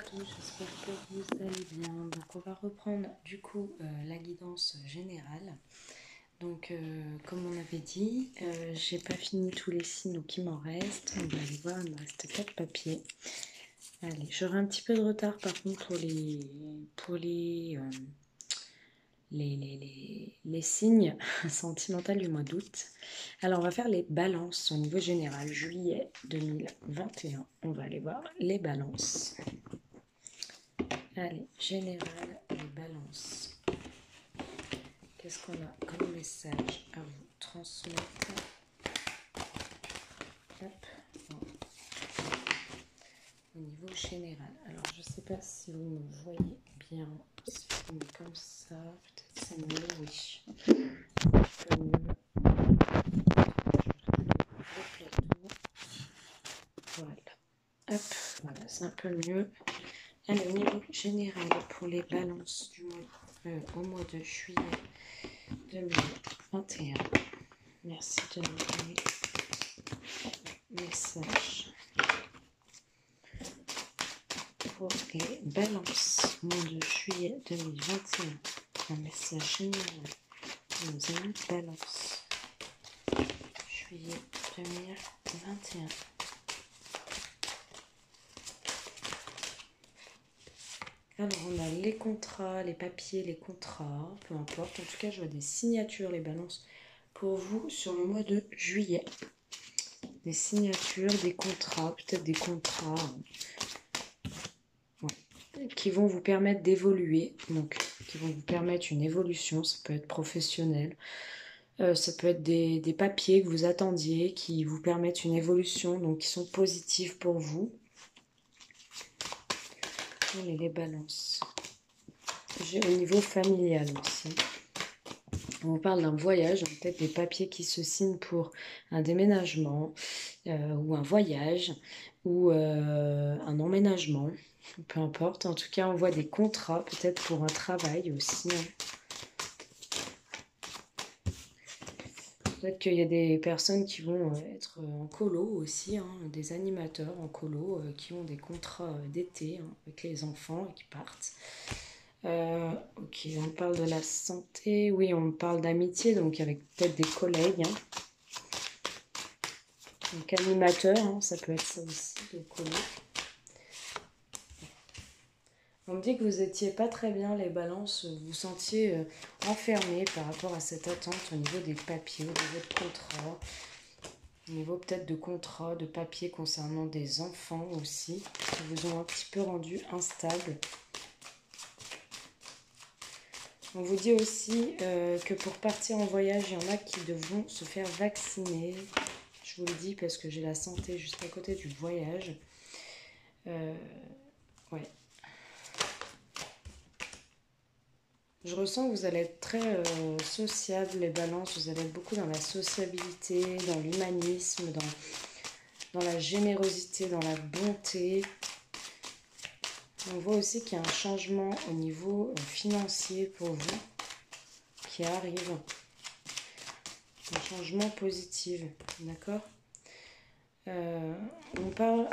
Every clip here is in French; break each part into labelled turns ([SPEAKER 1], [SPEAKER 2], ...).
[SPEAKER 1] tous, j'espère que vous allez bien. Donc on va reprendre du coup la guidance générale. Donc comme on avait dit, j'ai pas fini tous les signes donc il m'en reste. On va aller voir, il me reste 4 papiers. Allez, j'aurai un petit peu de retard par contre les signes sentimentaux du mois d'août. Alors on va faire les balances au niveau général, juillet 2021. On va aller voir les balances. Allez, général, les balances. Qu'est-ce qu'on a comme message à vous transmettre? Hop. Au niveau général. Alors, je ne sais pas si vous me voyez bien. Si je mets comme ça, peut-être c'est mieux, oui. Un peu mieux. Le plateau. Voilà. Hop, voilà, c'est un peu mieux. Allez, au niveau général, pour les balances du mois, au mois de juillet 2021. Merci de nous donner le message pour les balances mois de juillet 2021. Un message général pour nos amis balance. Juillet 2021. Alors on a les contrats, les papiers, les contrats, peu importe. En tout cas, je vois des signatures, les balances pour vous sur le mois de juillet. Des signatures, des contrats, peut-être des contrats qui vont vous permettre d'évoluer. Donc, qui vont vous permettre une évolution. Ça peut être professionnel. Ça peut être des papiers que vous attendiez qui vous permettent une évolution, donc qui sont positifs pour vous. Allez, les balances. J'ai au niveau familial aussi. On parle d'un voyage, peut-être des papiers qui se signent pour un déménagement ou un voyage ou un emménagement, peu importe. En tout cas, on voit des contrats, peut-être pour un travail aussi. Peut-être qu'il y a des personnes qui vont être en colo aussi, des animateurs en colo qui ont des contrats d'été avec les enfants et qui partent. Ok, on parle de la santé, oui, on parle d'amitié, donc avec peut-être des collègues. Donc animateur, ça peut être ça aussi, le colo. On me dit que vous n'étiez pas très bien, les balances, vous vous sentiez enfermé par rapport à cette attente au niveau des papiers, au niveau de contrat, au niveau peut-être de contrat, de papiers concernant des enfants aussi, qui vous ont un petit peu rendu instable. On vous dit aussi que pour partir en voyage, il y en a qui devront se faire vacciner. Je vous le dis parce que j'ai la santé juste à côté du voyage. Ouais. Je ressens que vous allez être très sociable, les balances. Vous allez être beaucoup dans la sociabilité, dans l'humanisme, dans la générosité, dans la bonté. On voit aussi qu'il y a un changement au niveau financier pour vous qui arrive. Un changement positif, d'accord? On parle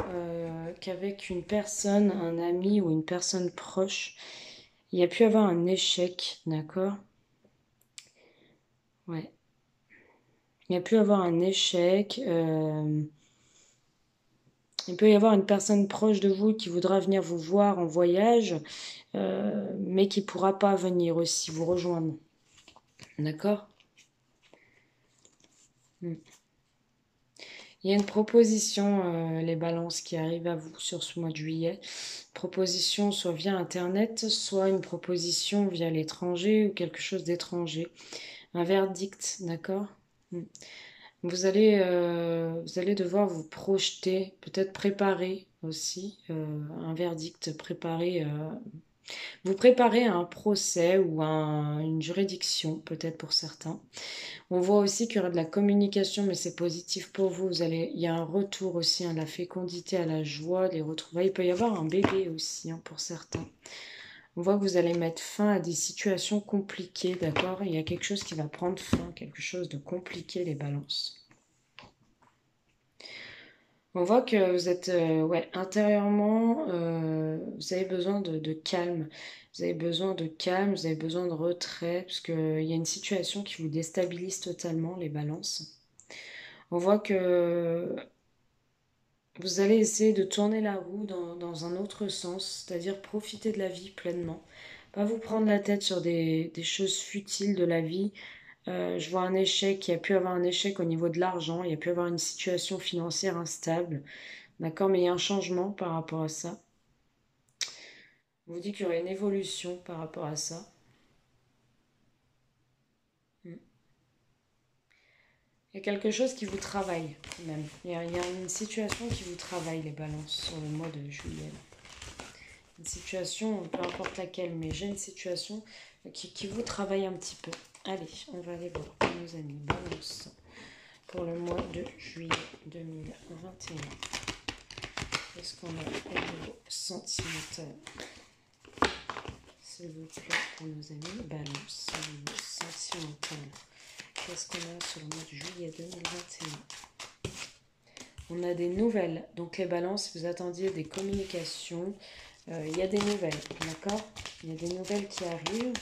[SPEAKER 1] qu'avec une personne, un ami ou une personne proche, il y a pu avoir un échec, d'accord? Ouais. Il y a pu avoir un échec. Il peut y avoir une personne proche de vous qui voudra venir vous voir en voyage, mais qui ne pourra pas venir aussi vous rejoindre. D'accord? Il y a une proposition, les balances, qui arrive à vous sur ce mois de juillet. Proposition soit via Internet, soit une proposition via l'étranger ou quelque chose d'étranger. Un verdict, d'accord? Vous allez devoir vous projeter, peut-être préparer aussi un verdict, vous préparez à un procès ou à une juridiction, peut-être pour certains. On voit aussi qu'il y aura de la communication, mais c'est positif pour vous. Il y a un retour aussi, de la fécondité à la joie, les retrouvailles. Il peut y avoir un bébé aussi pour certains. On voit que vous allez mettre fin à des situations compliquées, d'accord? Il y a quelque chose qui va prendre fin, quelque chose de compliqué, les balances. On voit que vous êtes, ouais, intérieurement, vous avez besoin de calme. Vous avez besoin de calme, vous avez besoin de retrait, parce qu'il y a une situation qui vous déstabilise totalement, les balances. On voit que vous allez essayer de tourner la roue dans un autre sens, c'est-à-dire profiter de la vie pleinement. Pas vous prendre la tête sur des choses futiles de la vie. Je vois un échec, il y a pu avoir un échec au niveau de l'argent, il y a pu avoir une situation financière instable. D'accord, mais il y a un changement par rapport à ça. On vous dit qu'il y aurait une évolution par rapport à ça. Mm. Il y a quelque chose qui vous travaille, même. Il y a une situation qui vous travaille, les balances, sur le mois de juillet. Une situation, peu importe laquelle, mais j'ai une situation qui vous travaille un petit peu. Allez, on va aller voir nos amis balance pour le mois de juillet 2021. Qu'est-ce qu'on a au niveau sentimental? S'il vous plaît, pour nos amis balance au niveau sentimental. Qu'est-ce qu'on a sur le mois de juillet 2021? On a des nouvelles. Donc les balances, vous attendiez des communications. Il y a des nouvelles, d'accord? Il y a des nouvelles qui arrivent.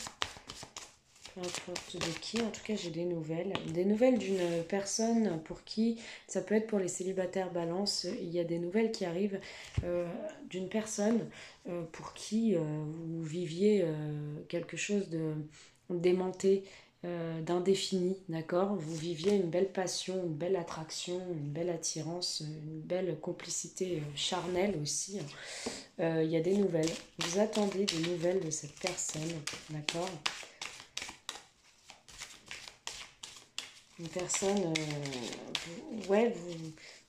[SPEAKER 1] Peu importe de qui, en tout cas j'ai des nouvelles. Des nouvelles d'une personne pour qui, ça peut être pour les célibataires balance, il y a des nouvelles qui arrivent d'une personne pour qui vous viviez quelque chose de d'aimanté, d'indéfini, d'accord? Vous viviez une belle passion, une belle attraction, une belle attirance, une belle complicité charnelle aussi. Il y a des nouvelles. Vous attendez des nouvelles de cette personne, d'accord? Une personne, ouais,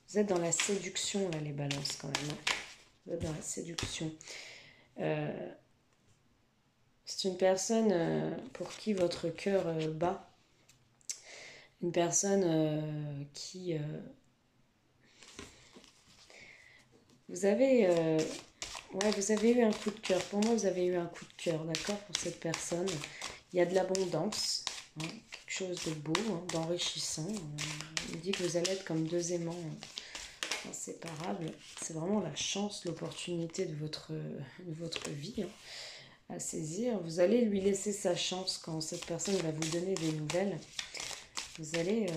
[SPEAKER 1] vous êtes dans la séduction, là, les balances, quand même. Hein. Vous êtes dans la séduction. Euh, c'est une personne pour qui votre cœur bat. Une personne qui... vous avez... ouais, vous avez eu un coup de cœur. Pour moi, vous avez eu un coup de cœur, d'accord, pour cette personne. Il y a de l'abondance, hein, quelque chose de beau, hein, d'enrichissant. Il dit que vous allez être comme deux aimants inséparables. C'est vraiment la chance, l'opportunité de votre vie à saisir. Vous allez lui laisser sa chance quand cette personne va vous donner des nouvelles. Vous allez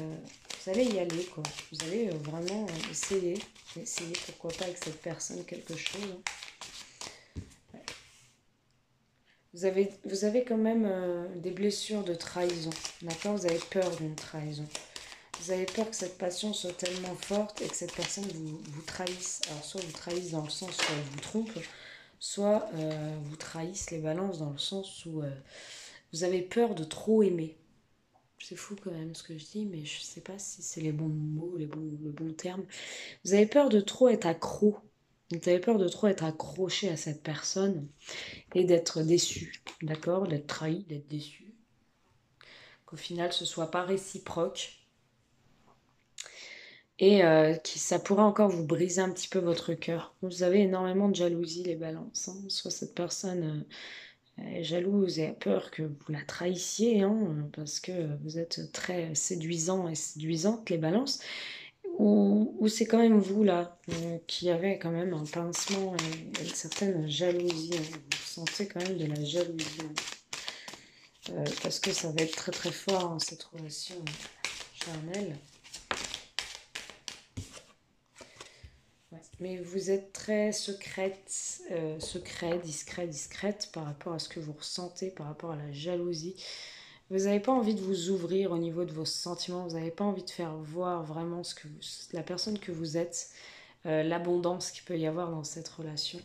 [SPEAKER 1] y aller, quoi. Vous allez vraiment essayer pourquoi pas avec cette personne quelque chose. Hein. Vous avez quand même des blessures de trahison, d'accord? Vous avez peur d'une trahison. Vous avez peur que cette passion soit tellement forte et que cette personne vous trahisse. Alors soit vous trahisse dans le sens où elle vous trompe, soit vous trahisse les balances dans le sens où vous avez peur de trop aimer. C'est fou quand même ce que je dis, mais je ne sais pas si c'est les bons mots, le bon terme. Vous avez peur de trop être accro. Vous avez peur de trop être accroché à cette personne et d'être déçu, d'accord? D'être trahi, d'être déçu. Qu'au final, ce ne soit pas réciproque et ça pourrait encore vous briser un petit peu votre cœur. Vous avez énormément de jalousie, les balances. Hein. Soit cette personne est jalouse et a peur que vous la trahissiez, hein, parce que vous êtes très séduisant et séduisante, les balances. Ou c'est quand même vous, là, qui avez quand même un pincement et une certaine jalousie. Hein. Vous sentez quand même de la jalousie. Parce que ça va être très très fort, hein, cette relation charnelle. Ouais. Mais vous êtes très secrète, discrète par rapport à ce que vous ressentez, par rapport à la jalousie. Vous n'avez pas envie de vous ouvrir au niveau de vos sentiments, vous n'avez pas envie de faire voir vraiment la personne que vous êtes, l'abondance qu'il peut y avoir dans cette relation.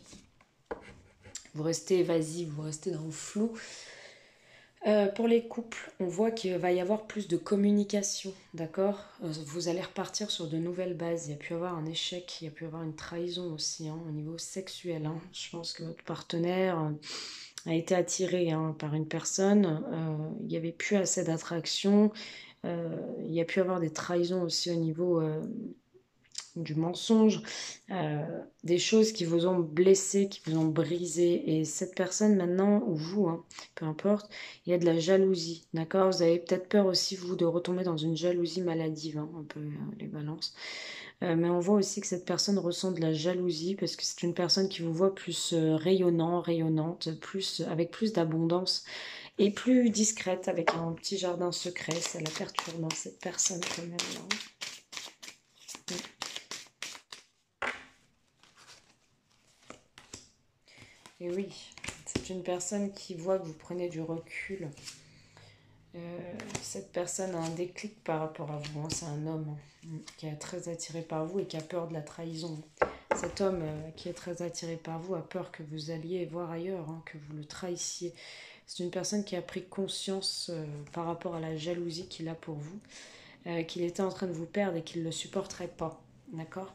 [SPEAKER 1] Vous restez évasif, vous restez dans le flou. Pour les couples, on voit qu'il va y avoir plus de communication, d'accord? Vous allez repartir sur de nouvelles bases. Il y a pu y avoir un échec, il y a pu y avoir une trahison aussi hein, au niveau sexuel. Hein. Je pense que votre partenaire a été attiré hein, par une personne. Il n'y avait plus assez d'attraction. Il y a pu y avoir des trahisons aussi au niveau du mensonge, des choses qui vous ont blessé, qui vous ont brisé. Et cette personne maintenant, ou vous, hein, peu importe, il y a de la jalousie, d'accord? Vous avez peut-être peur aussi, vous, de retomber dans une jalousie maladive, hein, un peu les balances. Mais on voit aussi que cette personne ressent de la jalousie parce que c'est une personne qui vous voit plus rayonnant, rayonnante, plus, avec plus d'abondance et plus discrète, avec un petit jardin secret. Ça la perturbe dans cette personne quand même, là. Et oui, c'est une personne qui voit que vous prenez du recul. Cette personne a un déclic par rapport à vous, hein. C'est un homme, hein, qui est très attiré par vous et qui a peur de la trahison. Cet homme qui est très attiré par vous a peur que vous alliez voir ailleurs, hein, que vous le trahissiez. C'est une personne qui a pris conscience par rapport à la jalousie qu'il a pour vous, qu'il était en train de vous perdre et qu'il ne le supporterait pas. D'accord?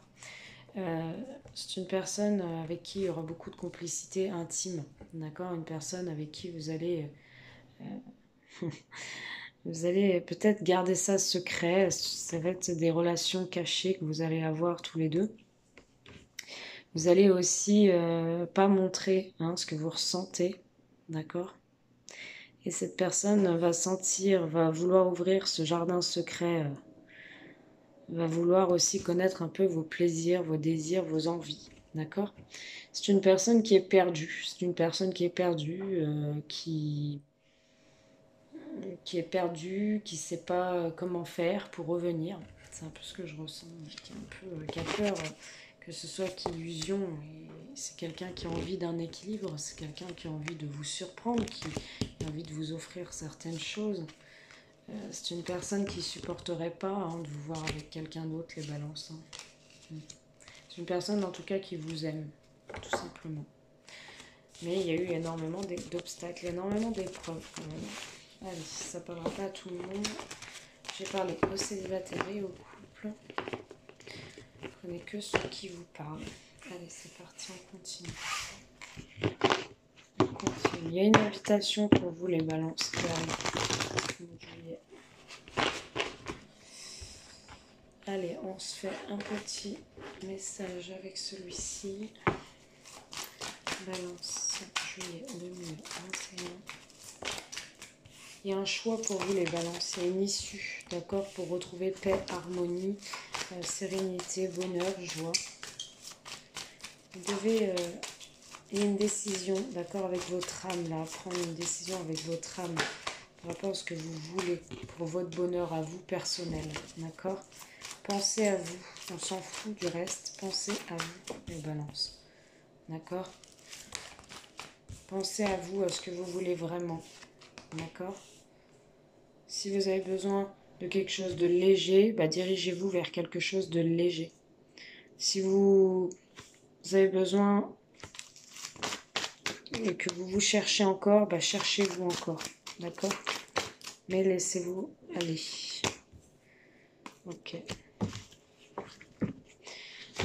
[SPEAKER 1] C'est une personne avec qui il y aura beaucoup de complicité intime. D'accord? Une personne avec qui vous allez peut-être garder ça secret. Ça va être des relations cachées que vous allez avoir tous les deux. Vous allez aussi pas montrer, hein, ce que vous ressentez. D'accord? Et cette personne va sentir, va vouloir ouvrir ce jardin secret, va vouloir aussi connaître un peu vos plaisirs, vos désirs, vos envies. D'accord? C'est une personne qui est perdue. C'est une personne qui est perdue, qui est perdue, qui ne sait pas comment faire pour revenir. C'est un peu ce que je ressens, qui a peur que ce soit qu'illusion. C'est quelqu'un qui a envie d'un équilibre, c'est quelqu'un qui a envie de vous surprendre, qui a envie de vous offrir certaines choses. C'est une personne qui ne supporterait pas, hein, de vous voir avec quelqu'un d'autre, les balances, hein. C'est une personne en tout cas qui vous aime, tout simplement. Mais il y a eu énormément d'obstacles, énormément d'épreuves quand même. Allez, ça ne parlera pas à tout le monde. J'ai parlé aux célibataires et aux couples. Prenez que ceux qui vous parlent. Allez, c'est parti, on continue. On continue. Il y a une invitation pour vous, les balances, qui arrive. Allez, on se fait un petit message avec celui-ci. Balance, juillet 2021. Il y a un choix pour vous, les balances. Il y a une issue, d'accord, pour retrouver paix, harmonie, sérénité, bonheur, joie. Vous devez... il y a une décision, d'accord, avec votre âme, là. Prendre une décision avec votre âme par rapport à ce que vous voulez pour votre bonheur à vous personnel, d'accord. Pensez à vous, on s'en fout du reste. Pensez à vous, les balances, d'accord. Pensez à vous, à ce que vous voulez vraiment, d'accord. Si vous avez besoin de quelque chose de léger, bah, dirigez-vous vers quelque chose de léger. Si vous avez besoin et que vous vous cherchez encore, bah, cherchez-vous encore, d'accord. Mais laissez-vous aller. Ok.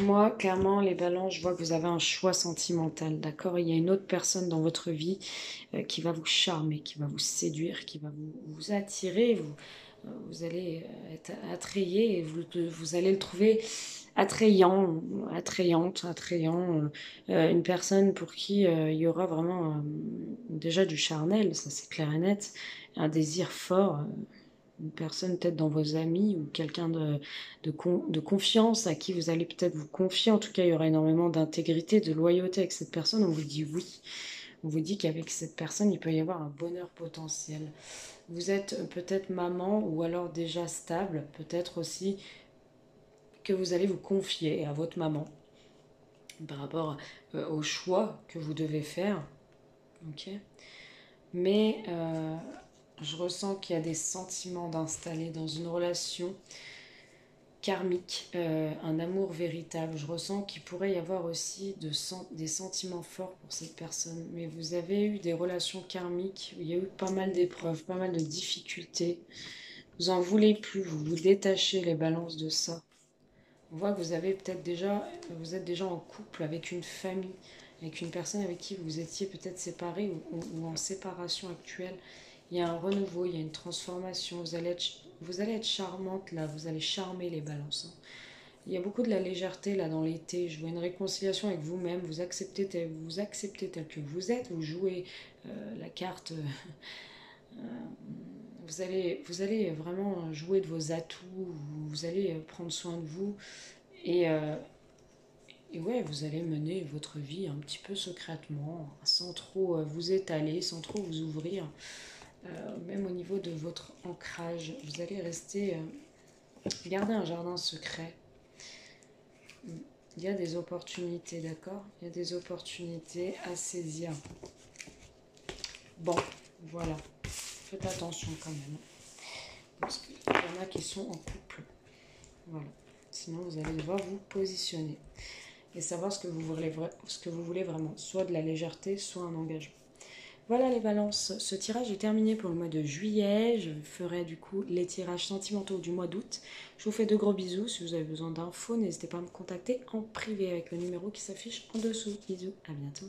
[SPEAKER 1] Moi, clairement, les balances, je vois que vous avez un choix sentimental, d'accord. Il y a une autre personne dans votre vie qui va vous charmer, qui va vous séduire, qui va vous attirer. Vous allez être attrayé et vous allez le trouver attrayant, attrayant. Une personne pour qui il y aura vraiment déjà du charnel, ça c'est clair et net, un désir fort. Une personne peut-être dans vos amis ou quelqu'un de confiance à qui vous allez peut-être vous confier. En tout cas, il y aura énormément d'intégrité, de loyauté avec cette personne. On vous dit oui. On vous dit qu'avec cette personne, il peut y avoir un bonheur potentiel. Vous êtes peut-être maman ou alors déjà stable. Peut-être aussi que vous allez vous confier à votre maman par rapport au choix que vous devez faire. Ok. Mais je ressens qu'il y a des sentiments d'installer dans une relation karmique, un amour véritable. Je ressens qu'il pourrait y avoir aussi des sentiments forts pour cette personne. Mais vous avez eu des relations karmiques où il y a eu pas mal d'épreuves, pas mal de difficultés. Vous en voulez plus, vous vous détachez les balances de ça. On voit que vous avez peut-être déjà, vous êtes déjà en couple avec une famille, avec une personne avec qui vous étiez peut-être séparés ou en séparation actuelle. Il y a un renouveau, il y a une transformation. Vous allez être charmante là, vous allez charmer les balances, hein. Il y a beaucoup de la légèreté là dans l'été. Je vois une réconciliation avec vous-même. Vous acceptez tel que vous êtes. Vous jouez la carte. Vous allez vraiment jouer de vos atouts. Vous allez prendre soin de vous. Et, euh, et ouais, vous allez mener votre vie un petit peu secrètement, sans trop vous étaler, sans trop vous ouvrir. Même au niveau de votre ancrage, vous allez rester, garder un jardin secret. Il y a des opportunités, d'accord? Il y a des opportunités à saisir. Bon, voilà. Faites attention quand même. Parce qu'il y en a qui sont en couple. Voilà. Sinon, vous allez devoir vous positionner. Et savoir ce que vous voulez vraiment. Soit de la légèreté, soit un engagement. Voilà les balances, ce tirage est terminé pour le mois de juillet. Je ferai du coup les tirages sentimentaux du mois d'août. Je vous fais de gros bisous. Si vous avez besoin d'infos, n'hésitez pas à me contacter en privé avec le numéro qui s'affiche en dessous. Bisous, à bientôt.